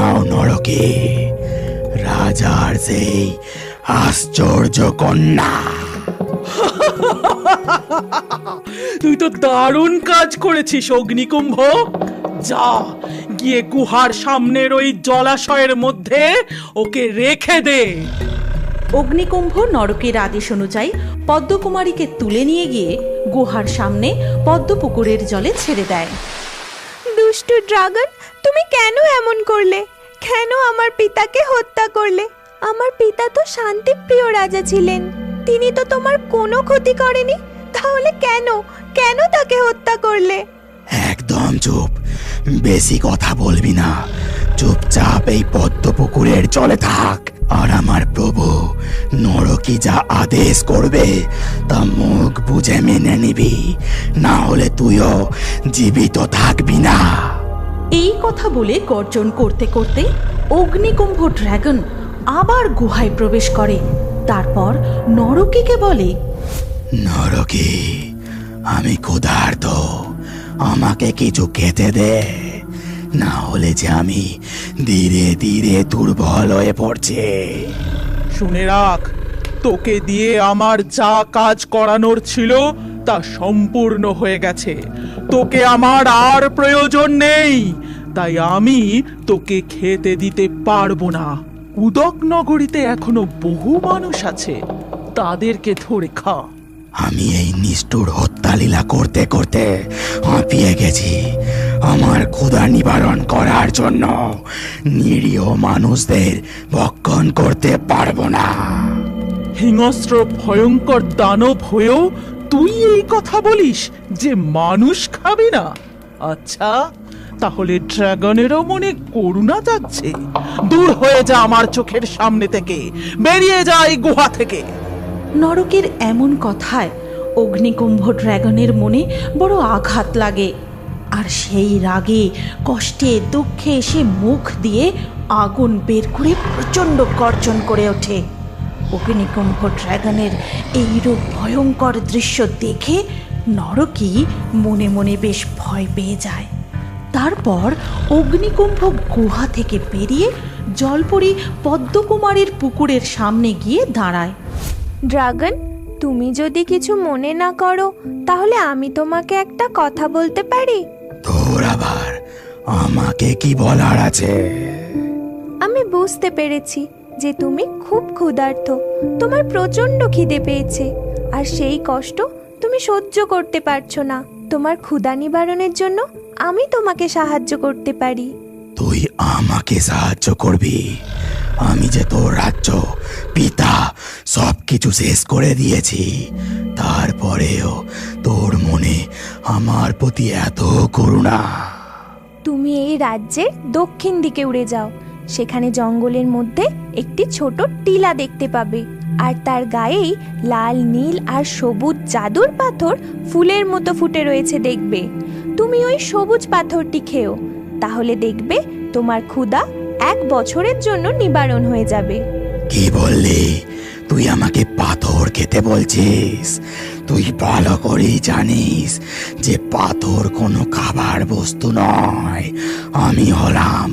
নাও নরকে, রাজার সেই আশ্চর্য কন্যা। তুই তো দারুণ কাজ করেছিস অগ্নিকুম্ভ। যা গিয়ে গুহার সামনের ওই জলাশয়ের মধ্যে ওকে রেখে দে। অগ্নিকুম্ভ নরকের আদেশ অনুযায়ী পদ্মকুমারীকে তুলে নিয়ে গিয়ে গুহার সামনে পদ্মপুকুরের জলে ছেড়ে দেয়। দুষ্টু ড্রাগন, তুমি কেন এমন করলে? কেন আমার পিতাকে হত্যা করলে? আমার পিতা তো শান্তিপ্রিয় রাজা ছিলেন, তিনি তো তোমার কোনো ক্ষতি করেনি, তাহলে কেন কেন তাকে হত্যা করলে? একদম চুপ, বেশি কথা বলবি না। চুপচাপ এই পদ্মপুকুরের জলে থাক, আর আমার প্রভু নরকি যা আদেশ করবে তা মুখ বুঝে মেনে নিবি, না হলে তুইও জীবিত থাকবি না। এই কথা বলে গর্জন করতে করতে অগ্নিকুম্ভ ড্রাগন আবার গুহায় প্রবেশ করে। তারপর নরকিকে বলে, নরকি, আমি ক্ষুধার্ত, আমাকে কিছু খেতে দে, না হলে যে আমি ধীরে ধীরে দুর্বল হয়ে পড়ছে। শুনে রাখ, তোকে দিয়ে আমার যা কাজ করানোর ছিল তা সম্পূর্ণ হয়ে গেছে। তোকে আমার আর প্রয়োজন নেই, তাই আমি তোকে খেতে দিতে পারবো না। উদক নগরীতে এখনো বহু মানুষ আছে, তাদেরকে ধরে খা। আমি এই নিষ্ঠুর হত্যালীলা করতে করতে হাঁপিয়ে গেছি। আমার ক্ষুধা নিবারণ করার জন্য নিরীহ মানুষদের ভক্ষণ করতে পারবো না। হিংস্র ভয়ঙ্কর দানব হয়েও তুই এই কথা বলিস যে মানুষ খাবি না? আচ্ছা, তাহলে ড্রাগনেরও মনে করুণা যাচ্ছে। দূর হয়ে যা আমার চোখের সামনে থেকে, বেরিয়ে যা এই গুহা থেকে। নরকের এমন কথায় অগ্নিকুম্ভ ড্রাগনের মনে বড় আঘাত লাগে, আর সেই রাগে কষ্টে দুঃখে সে মুখ দিয়ে আগুন বের করে প্রচণ্ড গর্জন করে ওঠে। অগ্নিকুম্ভ ড্রাগনের এইরূপ ভয়ঙ্কর দৃশ্য দেখে নরকি মনে মনে বেশ ভয় পেয়ে যায়। তারপর অগ্নিকুম্ভ গুহা থেকে বেরিয়ে জলপরি পদ্মকুমারীর পুকুরের সামনে গিয়ে দাঁড়ায়। ড্রাগন, তুমি যদি কিছু মনে না করো তাহলে আমি তোমাকে একটা কথা বলতে পারি? তোর আবার আমাকে কি বলার আছে? আমি বুঝতে পেরেছি যে তুমি খুব ক্ষুধার্ত, তোমার প্রচন্ড খিদে পেয়েছে, আর সেই কষ্ট তুমি সহ্য করতে পারছো না। তোমার ক্ষুধা নিবারণের জন্য আমি তোমাকে সাহায্য করতে পারি। তুই আমাকে সাহায্য করবি? আমি যে তোর রাজ্য, পিতা সবকিছু শেষ করে দিয়েছি, তারপরেও তোর মনে আমার প্রতি এত করুণা? তুমি এই রাজ্যের দক্ষিণ দিকে উড়ে যাও, সেখানে জঙ্গলের মধ্যে একটি ছোট টিলা দেখতে পাবে, আর তার গায়েই লাল নীল আর সবুজ জাদুর পাথর ফুলের মতো ফুটে রয়েছে দেখবে। তুমি ওই সবুজ পাথরটি খেও, তাহলে দেখবে তোমার ক্ষুধা 1 বছরের জন্য নিবারণ হয়ে যাবে। কি বললি? তুই আমাকে পাথর খেতে বলছিস? তুই ভালো করেই জানিস যে পাথর কোনো খাবার বস্তু নয়। আমি হলাম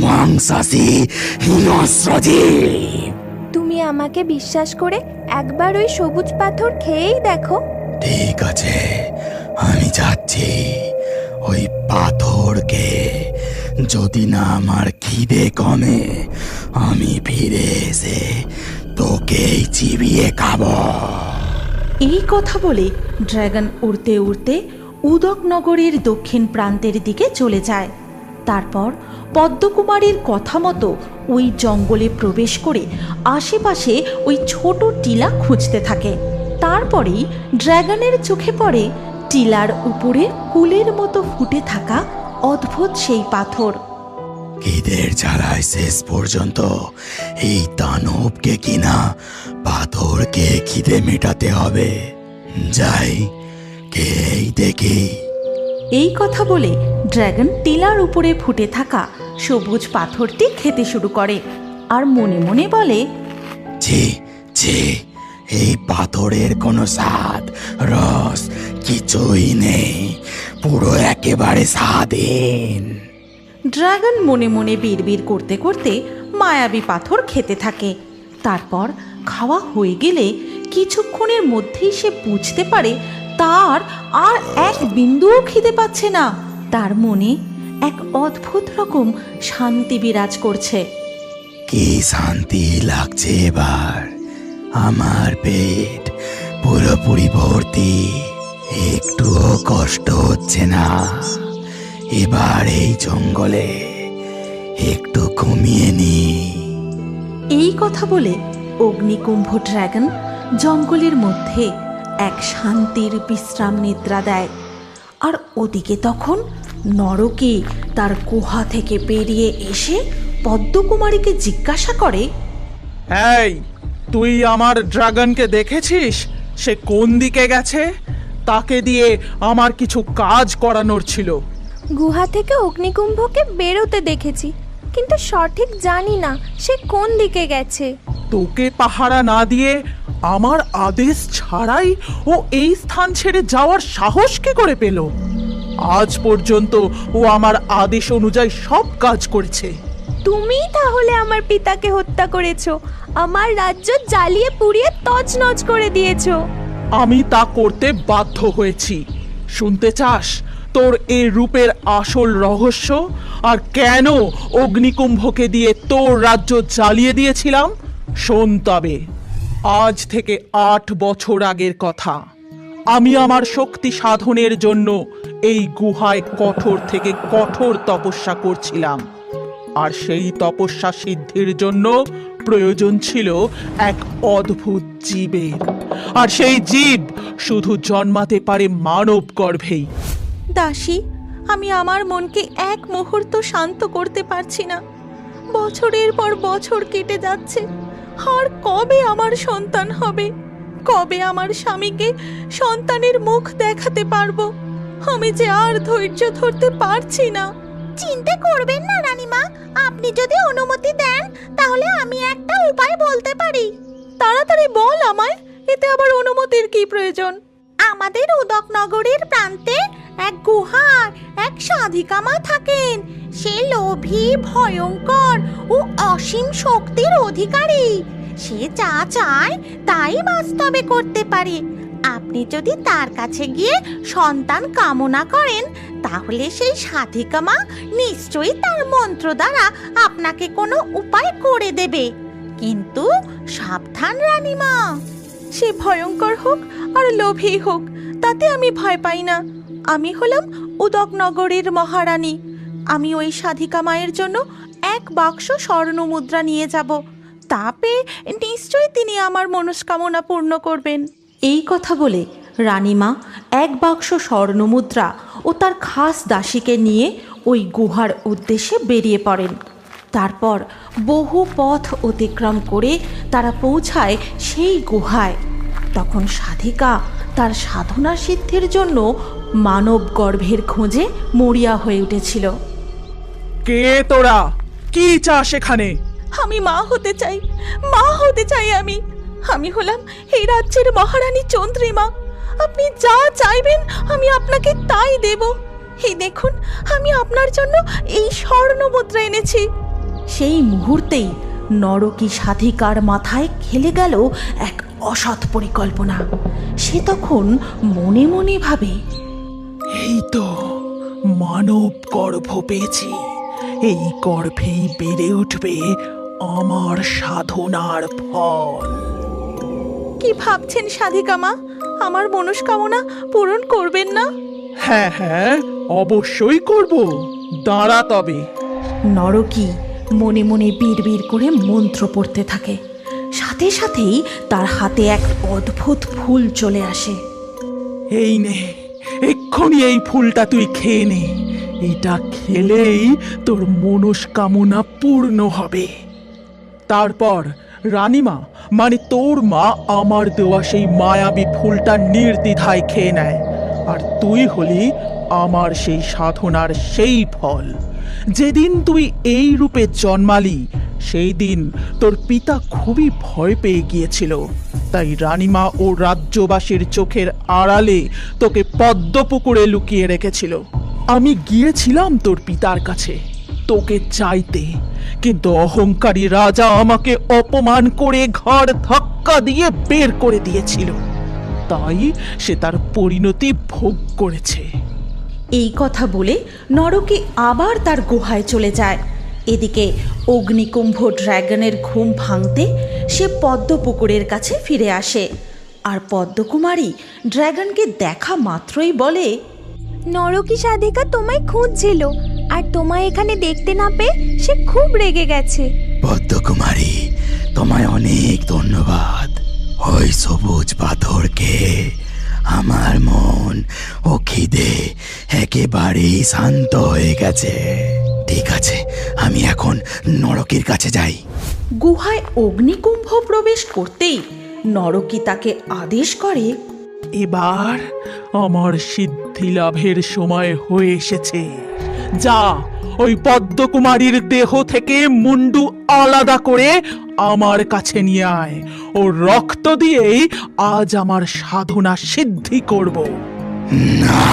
মাংসাশী হিংস্র জীব। তুমি আমাকে বিশ্বাস করে একবার ওই সবুজ পাথর খেয়েই দেখো। ঠিক আছে, আমি যাচ্ছি। ওই পাথরকে, যদি না আমার খিদে কমে, আমি ফিরে এসে তোকেই চিবিয়ে খাবো। এই কথা বলে ড্রাগন উড়তে উড়তে উদক নগরীর দক্ষিণ প্রান্তের দিকে চলে যায়। তারপর পদ্মকুমারীর কথা মতো ওই জঙ্গলে প্রবেশ করে আশেপাশে ওই ছোট টিলা খুঁজতে থাকে। তারপরেই ড্রাগনের চোখে পড়ে টিলার উপরে ফুলের মতো ফুটে থাকা অদ্ভুত সেই পাথর। খিদের জ্বালায় শেষ পর্যন্ত এই দানবকে কিনা পাথরকে খিদে মেটাতে হবে। যাই, খেয়েই দেখি। এই কথা বলে ড্রাগন টিলার উপরে ফুটে থাকা সবুজ পাথরটি খেতে শুরু করে, আর মনে মনে বলে, ছি ছি, এই পাথরের কোনো স্বাদ রস কিছুই নেই, পুরো একেবারে স্বাদহীন। ড্রাগন মনে মনে বিড়বিড় করতে করতে মায়াবী পাথর খেতে থাকে। তারপর খাওয়া হয়ে গেলে কিছুক্ষণের মধ্যেই সে বুঝতে পারে তার আর এক বিন্দুও খিদে পাচ্ছে না। তার মনে এক অদ্ভুত রকম শান্তি বিরাজ করছে। কি শান্তি লাগছে এবার, আমার পেট পুরোপুরি ভর্তি, একটুও কষ্ট হচ্ছে না। এবার এই জঙ্গলে একটু ঘুমিয়ে নি। এই কথা বলে অগ্নিকুম্ভ ড্রাগন জঙ্গলের মধ্যে এক শান্তির বিশ্রাম নিদ্রা দেয়। আর ওদিকে তখন নরকে তার গুহা থেকে বেরিয়ে এসে পদ্মকুমারীকে জিজ্ঞাসা করে, এই, তুই আমার ড্রাগনকে দেখেছিস? সে কোন দিকে গেছে? তাকে দিয়ে আমার কিছু কাজ করানোর ছিল। গুহা থেকে অগ্নিকুম্ভকে বেরোতে দেখেছি, কিন্তু সঠিক জানি না সে কোন দিকে গেছে। তোকে পাহারা না দিয়ে আমার আদেশ ছাড়াই ও এই স্থান ছেড়ে যাওয়ার সাহস কি করে পেল? আজ পর্যন্ত ও আমার আদেশ অনুযায়ী সব কাজ করেছে। তুমি তাহলে আমার পিতাকে হত্যা করেছো, আমার রাজ্য জ্বালিয়ে পুড়িয়ে তছনছ করে দিয়েছো। আমি তা করতে বাধ্য হয়েছি। শুনতে চাস তোর এই রূপের আসল রহস্য, আর কেন অগ্নিকুম্ভকে দিয়ে তোর রাজ্য জ্বালিয়ে দিয়েছিলাম? শোন তবে। আজ থেকে 8 বছর আগের কথা। আমি আমার শক্তি সাধনের জন্য এই গুহায় কঠোর থেকে কঠোর তপস্যা করছিলাম। আর সেই তপস্যা সিদ্ধির জন্য প্রয়োজন ছিল এক অদ্ভুত জীবের। আর সেই জীব শুধু জন্মাতে পারে মানব গর্ভেই। দাসী, আমি আমার মনকে এক মুহূর্ত শান্ত করতে পারছি না। বছরের পর বছর কেটে যাচ্ছে, আর কবে আমার সন্তান হবে? কবে আমার স্বামীকে সন্তানের মুখ দেখাতে পারবো? আমি যে আর ধৈর্য ধরতে পারছি না। চিন্তা করবেন না রানীমা, আপনি যদি অনুমতি দেন তাহলে আমি একটা উপায় বলতে পারি। তাড়াতাড়ি বল আমায়, এতে আবার অনুমতির কি প্রয়োজন? আমাদের উদকনগরের প্রান্তে এক গুহার এক সাধিকা মা থাকেন। সে লোভী, ভয়ঙ্কর ও অসীম শক্তির অধিকারী। সে যা চায় তাই বাস্তবে করতে পারে। আপনি যদি তার কাছে গিয়ে সন্তান কামনা করেন তাহলে সেই সাধিকা মা নিশ্চয়ই তার মন্ত্র দ্বারা আপনাকে কোনো উপায় করে দেবে। কিন্তু সাবধান রানীমা, সে ভয়ঙ্কর হোক আর লোভী হোক, তাতে আমি ভয় পাই না। আমি হলাম উদকনগরের মহারানী। আমি ওই সাধিকা মায়ের জন্য 1 বাক্স স্বর্ণ মুদ্রা নিয়ে যাব। তা পেয়ে নিশ্চয়ই তিনি আমার মনস্কামনা পূর্ণ করবেন। এই কথা বলে রানীমা 1 বাক্স স্বর্ণ মুদ্রা ও তার খাস দাসীকে নিয়ে ওই গুহার উদ্দেশ্যে বেরিয়ে পড়েন। তারপর বহু পথ অতিক্রম করে তারা পৌঁছায় সেই গুহায়। তখন সাধিকা তার সাধনা সিদ্ধির জন্য মানব গর্ভের খোঁজে মরিয়া হয়ে উঠেছিল। কে তোরা? কি চাস এখানে? আমি মা হতে চাই, মা হতে চাই আমি। আমি হলাম এই রাজ্যের মহারানী চন্দ্রিমা। আপনি যা চাইবেন আমি আপনাকে তাই দেব। এই দেখুন, আমি আপনার জন্য এই স্বর্ণ মুদ্রা এনেছি। সেই মুহূর্তেই নরকী সাধিকার মাথায় খেলে গেল এক অসৎ পরিকল্পনা। সে তখন মনে মনে ভাবে, এই তো মানব গর্ভ পেয়েছি। এই গর্ভেই বেড়ে উঠবে আমার সাধনার ফল। কি ভাবছেন সাধিকা মা? আমার মনস্কামনা পূরণ করবেন না? হ্যাঁ হ্যাঁ, অবশ্যই করব। দাঁড়া তবে। নরকী মনে মনে বিড়বিড় করে মন্ত্র পড়তে থাকে। সাথে সাথেই তার হাতে এক অদ্ভুত ফুল চলে আসে। এই নে, এক্ষুনি এই ফুলটা তুই খেয়ে নে। এটা খেলেই তোর মনস্কামনা পূর্ণ হবে। তারপর রানীমা, মানে তোর মা, আমার দেওয়া সেই মায়াবী ফুলটা নির্দ্বিধায় খেয়ে নেয়। আর তুই হলি আমার সেই সাধনার সেই ফল। যেদিন তুই এই রূপে জন্মালি সেই দিন তোর পিতা খুবই ভয় পেয়ে গিয়েছিল। তাই রানীমা ও রাজ্যবাসীর চোখের আড়ালে তোকে পদ্মপুকুরে লুকিয়ে রেখেছিল। আমি গিয়েছিলাম তোর পিতার কাছে। তোকে চাইতে, কিন্তু অহংকারী রাজা আমাকে অপমান করে ঘাড় ধাক্কা দিয়ে বের করে দিয়েছিল, তাই সে তার পরিণতি ভোগ করেছে। এই কথা বলে নরকে আবার তার গুহায় চলে যায়। এদিকে অগ্নিকুম্ভ ড্র্যাগনের ঘুম ভাঙতে সে পদ্মপুকুরের কাছে ফিরে আসে। আর পদ্মকুমারী ড্র্যাগনকে দেখা মাত্রই বলে, নরকী সাধিকা তোমায় খুঁজছিল, আর তোমায় এখানে দেখতে না পেয়ে সে খুব রেগে গেছে। পদ্মকুমারী, তোমায় অনেক ধন্যবাদ। ওই সবুজ পাথরকে আমার মন ও খিদে একেবারেই শান্ত হয়ে গেছে। ঠিক আছে, আমি এখন নরকের কাছে যাই। গুহায় অগ্নিকুম্ভ প্রবেশ করতেই নরকী তাকে আদেশ করে, এবার আমার সিদ্ধি লাভের সময় হয়ে এসেছে। যা, ওই পদ্মকুমারীর দেহ থেকে মুন্ডু আলাদা করে আমার কাছে নিয়ে আয়। ও রক্ত দিয়েই আজ আমার সাধনা সিদ্ধি করব। না,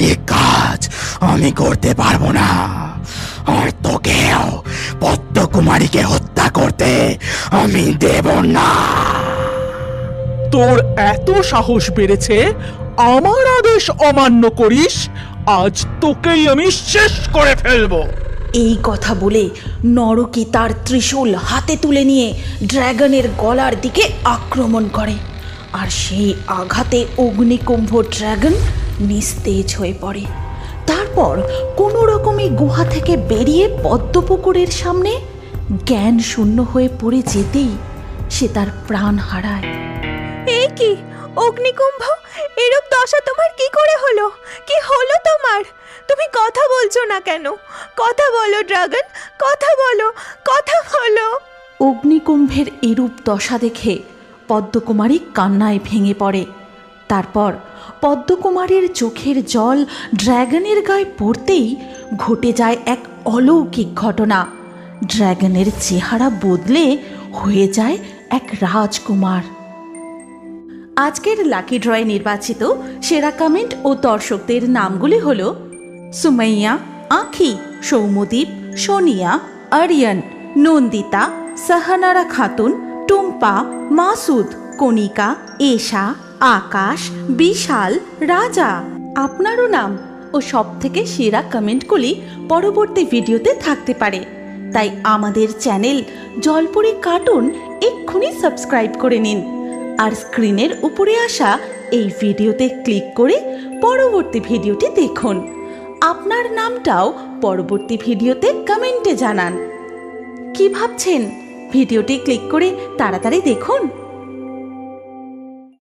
এ কাজ আমি করতে পারবো না। আর তোকেও পদ্মকুমারীকে হত্যা করতে আমি দেব না। তোর এত সাহস বেড়েছে, আমার আদেশ অমান্য করিস? আজ তোকেই আমি শেষ করে ফেলবো। এই কথা বলে নরকী তার ত্রিশূল হাতে তুলে নিয়ে ড্র্যাগনের গলার দিকে আক্রমণ করে। আর সেই আঘাতে অগ্নিকুম্ভ ড্র্যাগন নিস্তেজ হয়ে পড়ে। তারপর কোনো রকমে গুহা থেকে বেরিয়ে পদ্মপুকুরের সামনে জ্ঞান শূন্য হয়ে পড়ে যেতেই সে তার প্রাণ হারায়। এই কি অগ্নিকুম্ভ, এরূপ দশা তোমার কি করে হলো? কি হলো তোমার? তুমি কথা বলছো না কেন? কথা বলো ড্রাগন, কথা বলো, কথা বলো। অগ্নিকুম্ভের এরূপ দশা দেখে পদ্মকুমারী কান্নায় ভেঙে পড়ে। তারপর পদ্মকুমারীর চোখের জল ড্র্যাগনের গায়ে পড়তেই ঘটে যায় এক অলৌকিক ঘটনা। ড্র্যাগনের চেহারা বদলে হয়ে যায় এক রাজকুমার। আজকের লাকি ড্রয়ে নির্বাচিত সেরা কমেন্ট ও দর্শকদের নামগুলি হল সুমাইয়া, আঁখি, সৌমদীপ, সোনিয়া, আরিয়ান, নন্দিতা, সাহানারা খাতুন, টুম্পা, মাসুদ, কণিকা, এশা, আকাশ, বিশাল, রাজা। আপনারও নাম ও সব থেকে সেরা কমেন্টগুলি পরবর্তী ভিডিওতে থাকতে পারে, তাই আমাদের চ্যানেল জলপুরি কার্টুন এক্ষুনি সাবস্ক্রাইব করে নিন। আর স্ক্রিনের উপরে আসা এই ভিডিওতে ক্লিক করে পরবর্তী ভিডিওটি দেখুন। আপনার নামটাও পরবর্তী ভিডিওতে কমেন্টে জানান। কি ভাবছেন? ভিডিওটি ক্লিক করে তাড়াতাড়ি দেখুন।